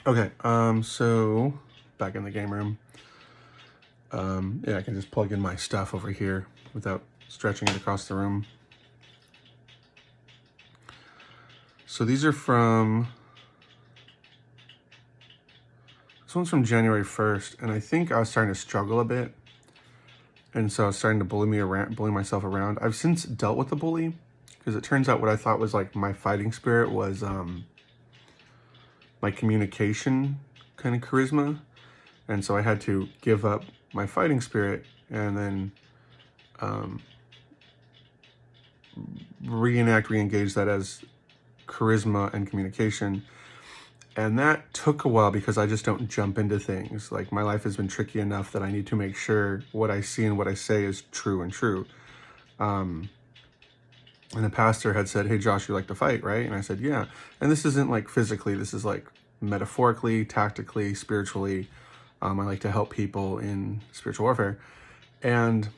Okay, so back in the game room. Yeah, I can just plug in my stuff over here without stretching it across the room. So these are from, this one's from January 1st, and I think I was starting to struggle a bit. And so I was starting to bully myself around. I've since dealt with the bully, because it turns out what I thought was like my fighting spirit was my communication kind of charisma. And so I had to give up my fighting spirit and then re-engage that as charisma and communication. And that took a while because I just don't jump into things. Like, my life has been tricky enough that I need to make sure what I see and what I say is true and true. And the pastor had said, "Hey, Josh, you like to fight, right?" And I said, "Yeah." And this isn't like physically, this is like metaphorically, tactically, spiritually. I like to help people in spiritual warfare. And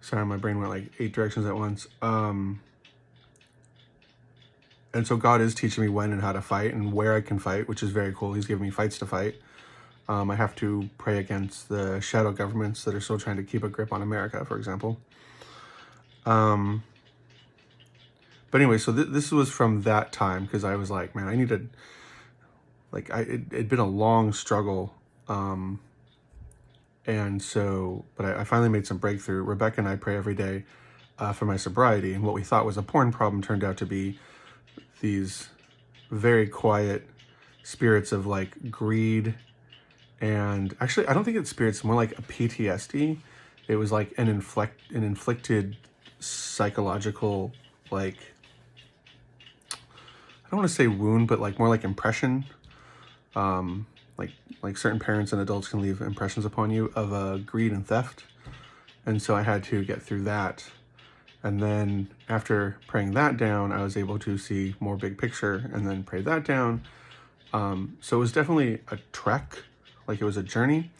sorry, my brain went like 8 directions at once. And so God is teaching me when and how to fight and where I can fight, which is very cool. He's giving me fights to fight. I have to pray against the shadow governments that are still trying to keep a grip on America, for example. But anyway, so this was from that time, because I was like, man, I needed, like, it'd been a long struggle. And so, but I finally made some breakthrough. Rebecca and I pray every day for my sobriety. And what we thought was a porn problem turned out to be these very quiet spirits of like greed. And actually, I don't think it's spirits, more like a PTSD. It was like an inflicted psychological, like, I don't want to say wound, but like more like impression. Like certain parents and adults can leave impressions upon you of greed and theft. And so I had to get through that. And then after praying that down, I was able to see more big picture and then pray that down. So it was definitely a trek, like it was a journey.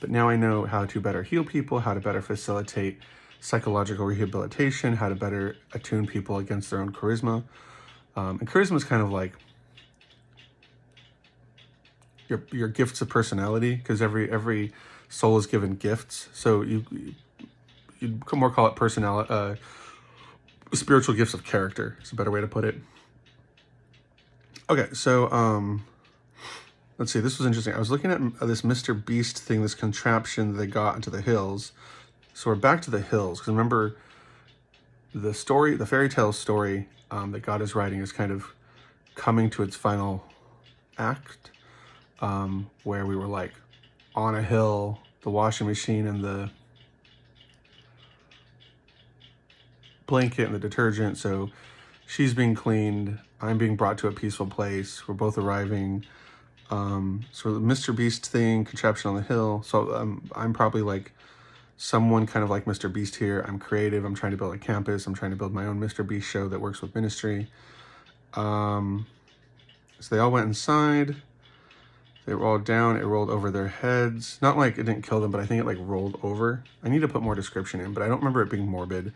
But now I know how to better heal people, how to better facilitate psychological rehabilitation, how to better attune people against their own charisma. And charisma is kind of like your gifts of personality, because every soul is given gifts. So you'd more call it personality, spiritual gifts of character is a better way to put it. Okay, so let's see, this was interesting. I was looking at this Mr. Beast thing, this contraption that they got into the hills. So we're back to the hills, because remember, the story, the fairy tale story that God is writing is kind of coming to its final act, where we were like on a hill, the washing machine and the blanket and the detergent. So she's being cleaned, I'm being brought to a peaceful place, we're both arriving. So the Mr. Beast thing, contraption on the hill. So I'm probably like someone kind of like Mr. Beast here. I'm creative, I'm trying to build a campus, I'm trying to build my own Mr. Beast show that works with ministry. So they all went inside. They rolled down, it rolled over their heads. Not like it didn't kill them, but I think it like rolled over. I need to put more description in, but I don't remember it being morbid.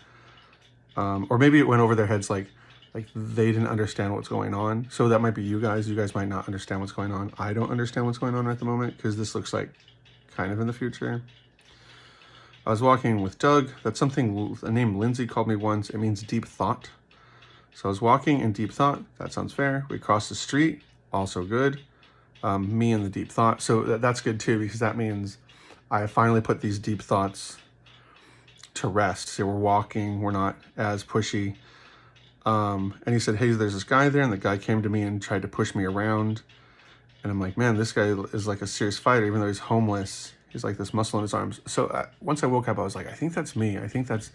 Or maybe it went over their heads like they didn't understand what's going on. So that might be you guys. You guys might not understand what's going on. I don't understand what's going on at the moment, because this looks like kind of in the future. I was walking with Doug. That's something a name Lindsay called me once. It means deep thought. So I was walking in deep thought. That sounds fair. We crossed the street. Also good. Me and the deep thought. So that's good too, because that means I finally put these deep thoughts to rest. So we're walking. We're not as pushy. And he said, "Hey, there's this guy there." And the guy came to me and tried to push me around. And I'm like, man, this guy is like a serious fighter, even though he's homeless. He's like this muscle in his arms. So once I woke up, I was like, I think that's me. I think that's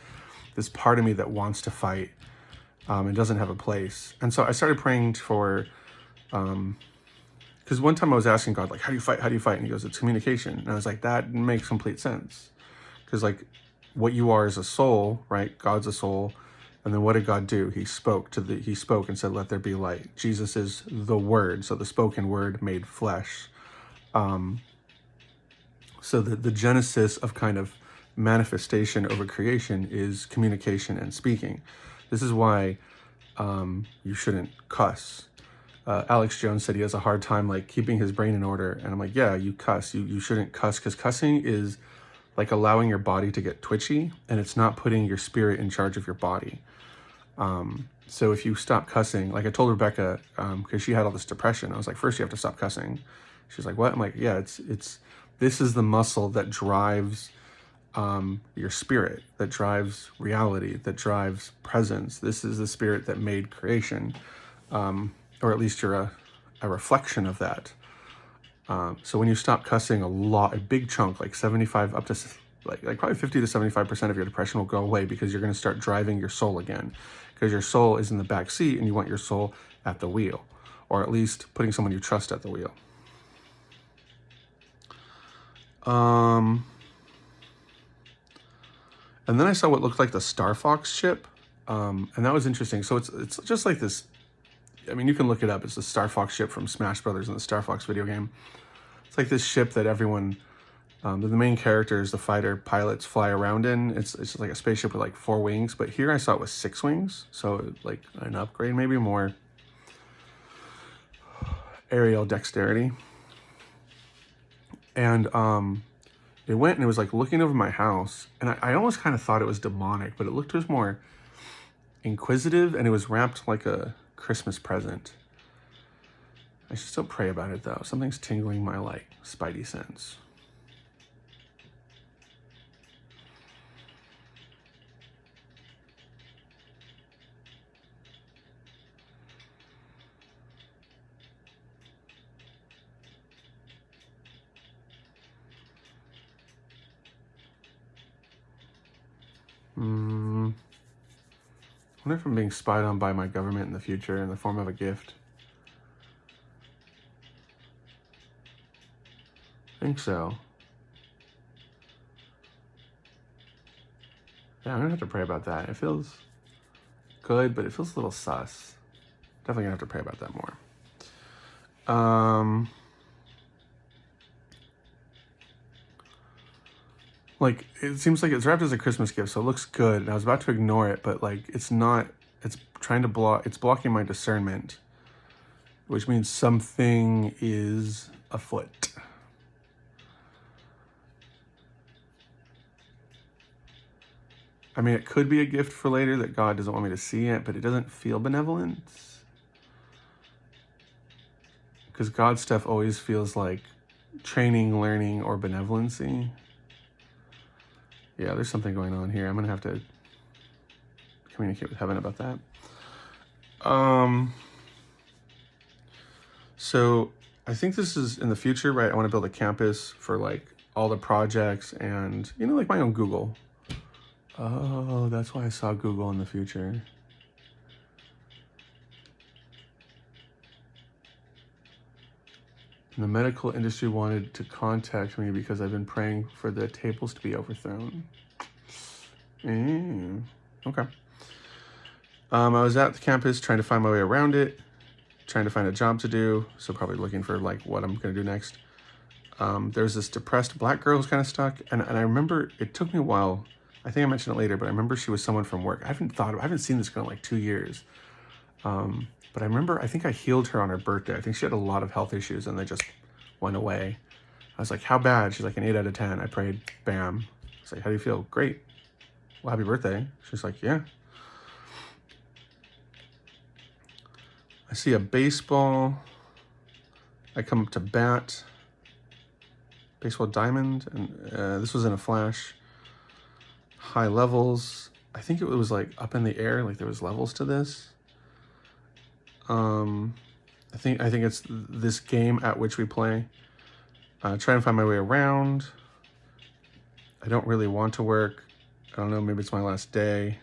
this part of me that wants to fight and doesn't have a place. And so I started praying for, because one time I was asking God, like, how do you fight? How do you fight? And he goes, it's communication. And I was like, that makes complete sense. Because like what you are is a soul, right? God's a soul. And then what did God do? He spoke and said, let there be light. Jesus is the word. So the spoken word made flesh. So the genesis of kind of manifestation over creation is communication and speaking. This is why you shouldn't cuss. Alex Jones said he has a hard time like keeping his brain in order, and I'm like, yeah, you cuss. You shouldn't cuss, because cussing is like allowing your body to get twitchy, and it's not putting your spirit in charge of your body. So if you stop cussing, like I told Rebecca, because she had all this depression, I was like, first you have to stop cussing. She's like, what? I'm like, yeah, it's this is the muscle that drives your spirit, that drives reality, that drives presence. This is the spirit that made creation, or at least you're a reflection of that. So when you stop cussing, a big chunk, like 75 up to like probably 50 to 75% of your depression will go away, because you're going to start driving your soul again, because your soul is in the back seat and you want your soul at the wheel, or at least putting someone you trust at the wheel. And then I saw what looked like the Star Fox ship, and that was interesting. So it's just like this. I mean, you can look it up. It's the Star Fox ship from Smash Brothers in the Star Fox video game. It's like this ship that everyone, the main characters, the fighter pilots, fly around in. It's just like a spaceship with like 4 wings, but here I saw it with 6 wings, so like an upgrade, maybe more aerial dexterity. And it went and it was like looking over my house, and I almost kind of thought it was demonic, but it looked just more inquisitive, and it was wrapped like a Christmas present. I should still pray about it though. Something's tingling my like spidey sense. I wonder if I'm being spied on by my government in the future in the form of a gift. I think so. Yeah, I'm gonna have to pray about that. It feels good, but it feels a little sus. Definitely gonna have to pray about that more. Like, it seems like it's wrapped as a Christmas gift, so it looks good. And I was about to ignore it, but like, it's not. It's trying to it's blocking my discernment, which means something is afoot. I mean, it could be a gift for later that God doesn't want me to see it, but it doesn't feel benevolent. Because God stuff always feels like training, learning, or benevolency. Yeah, there's something going on here. I'm going to have to communicate with heaven about that. So I think this is in the future, right? I want to build a campus for like all the projects and, you know, like my own Google. Oh, that's why I saw Google in the future. And the medical industry wanted to contact me because I've been praying for the tables to be overthrown. Okay. I was at the campus trying to find my way around it, trying to find a job to do, so probably looking for like what I'm going to do next. There's this depressed black girl who's kind of stuck, and I remember it took me a while. I think I mentioned it later, but I remember she was someone from work. I haven't seen this girl in like 2 years. But I remember, I think I healed her on her birthday. I think she had a lot of health issues and they just went away. I was like, how bad? She's like, an 8 out of 10. I prayed, bam. I was like, how do you feel? Great. Well, happy birthday. She's like, yeah. I see a baseball. I come up to bat. Baseball diamond. And this was in a flash. High levels. I think it was like up in the air. Like there was levels to this. I think it's this game at which we play. Try and find my way around. I don't really want to work. I don't know, maybe it's my last day.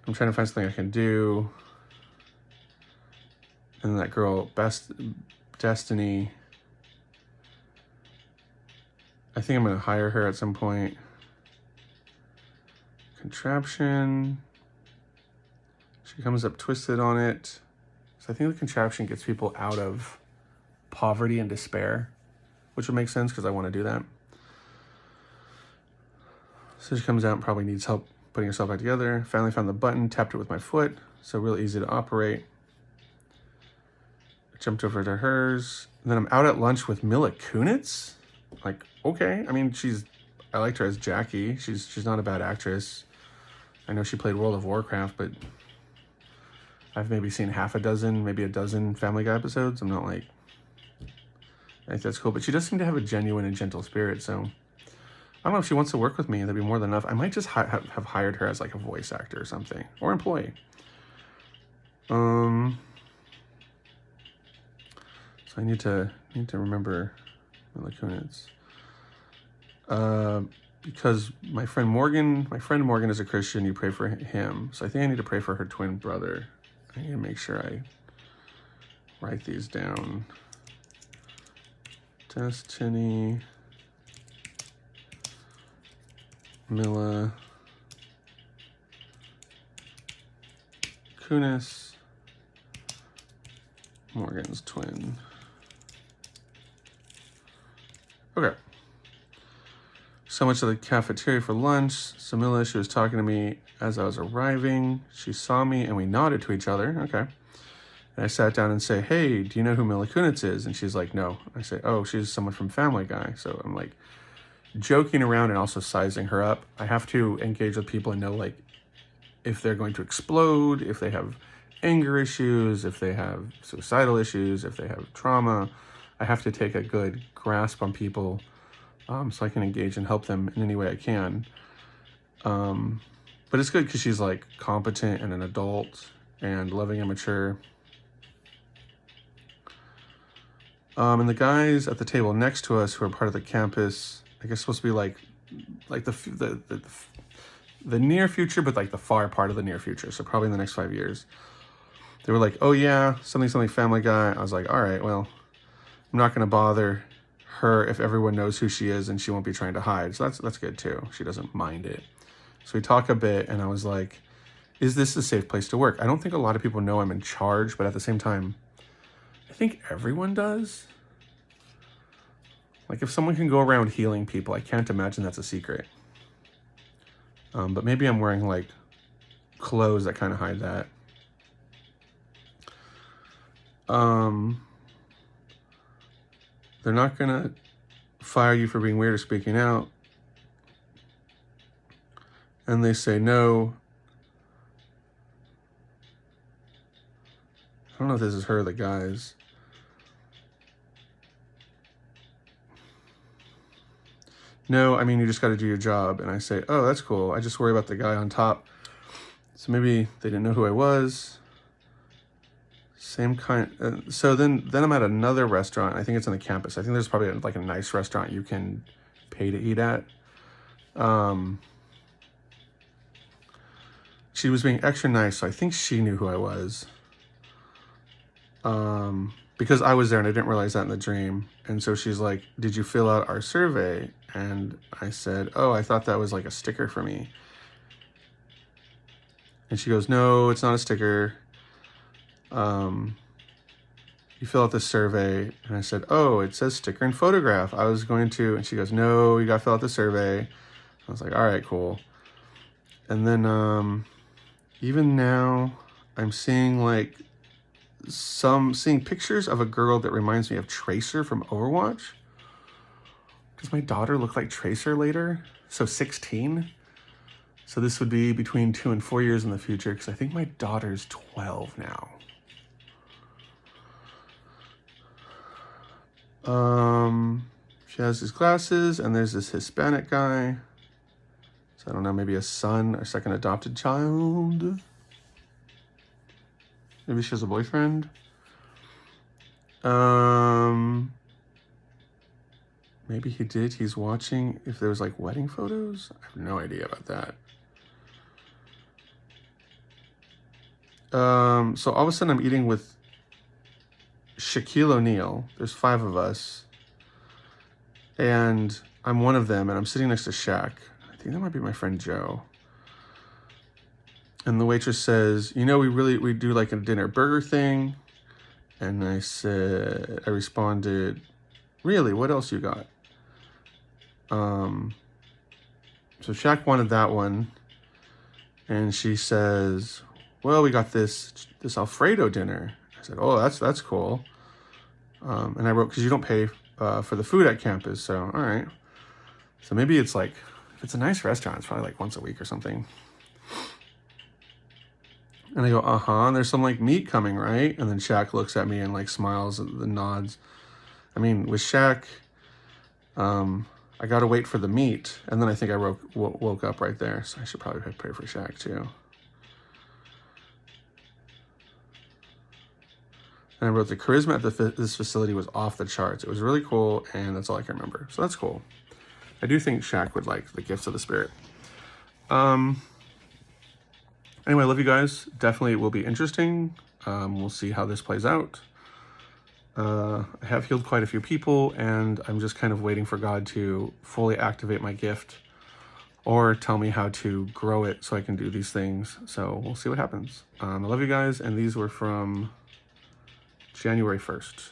I'm trying to find something I can do. And that girl, Destiny. I think I'm gonna hire her at some point. Contraption. She comes up twisted on it. So I think the contraption gets people out of poverty and despair. which would make sense because I want to do that. So she comes out and probably needs help putting herself back together. Finally found the button, tapped it with my foot, so real easy to operate. Jumped over to hers. And then I'm out at lunch with Mila Kunis. Like, okay. I mean, I liked her as Jackie. She's not a bad actress. I know she played World of Warcraft, but I've maybe seen half a dozen, maybe a dozen Family Guy episodes. I'm not like, I think that's cool. But she does seem to have a genuine and gentle spirit, so I don't know if she wants to work with me. That'd be more than enough. I might just have hired her as like a voice actor or something, or employee. So I need to remember Mila Kunis. Because my friend Morgan is a Christian. You pray for him, so I think I need to pray for her twin brother. I need to make sure I write these down. Destiny, Mila Kunis, Morgan's twin. Okay. So much of the cafeteria for lunch. So Mila, she was talking to me as I was arriving. She saw me and we nodded to each other. Okay. And I sat down and say, hey, do you know who Mila Kunis is? And she's like, no. I say, oh, she's someone from Family Guy. So I'm like joking around and also sizing her up. I have to engage with people and know like if they're going to explode, if they have anger issues, if they have suicidal issues, if they have trauma. I have to take a good grasp on people so I can engage and help them in any way I can. But it's good because she's like competent and an adult and loving and mature. And the guys at the table next to us who are part of the campus, I guess supposed to be like the near future, but like the far part of the near future. So probably in the next 5 years. They were like, oh yeah, something Family Guy. I was like, all right, well, I'm not going to bother her if everyone knows who she is and she won't be trying to hide. So that's good too. She doesn't mind it. So we talk a bit and I was like, is this a safe place to work? I don't think a lot of people know I'm in charge, but at the same time, I think everyone does. Like if someone can go around healing people, I can't imagine that's a secret. But maybe I'm wearing like clothes that kind of hide that. They're not gonna fire you for being weird or speaking out. And they say no. I don't know if this is her or the guys. No, I mean, you just got to do your job. And I say, oh, that's cool. I just worry about the guy on top. So maybe they didn't know who I was. Same kind. So then I'm at another restaurant. I think it's on the campus. I think there's probably like a nice restaurant you can pay to eat at. She was being extra nice, so I think she knew who I was. Because I was there and I didn't realize that in the dream. And so she's like, did you fill out our survey? And I said, oh, I thought that was like a sticker for me. And she goes, no, it's not a sticker. You fill out this survey. And I said, oh, it says sticker and photograph. I was going to, and she goes, no, you got to fill out the survey. I was like, all right, cool. And then, even now I'm seeing like seeing pictures of a girl that reminds me of Tracer from Overwatch. Does my daughter look like Tracer later? So 16. So this would be between 2 and 4 years in the future, because I think my daughter's 12 now. She has these glasses, and there's this Hispanic guy. So I don't know, maybe a son or second adopted child. Maybe she has a boyfriend. Maybe he did. He's watching if there was like wedding photos. I have no idea about that. So all of a sudden I'm eating with Shaquille O'Neal. There's 5 of us. And I'm one of them, and I'm sitting next to Shaq. I think that might be my friend Joe. And the waitress says, you know, we do like a dinner burger thing. And I responded, Really? What else you got? So Shaq wanted that one. And she says, well, we got this Alfredo dinner. I said, oh, that's cool. And I wrote, because you don't pay for the food at campus. So, all right. So maybe it's like, if it's a nice restaurant, it's probably like once a week or something. And I go, uh-huh, and there's some like meat coming, right? And then Shaq looks at me and like smiles and nods. I mean, with Shaq, I got to wait for the meat. And then I think I woke up right there. So I should probably pray for Shaq too. And I wrote, the charisma at this facility was off the charts. It was really cool, and that's all I can remember. So that's cool. I do think Shaq would like the gifts of the Spirit. Anyway, I love you guys. Definitely will be interesting. We'll see how this plays out. I have healed quite a few people, and I'm just kind of waiting for God to fully activate my gift or tell me how to grow it so I can do these things. So we'll see what happens. I love you guys, and these were from January 1st.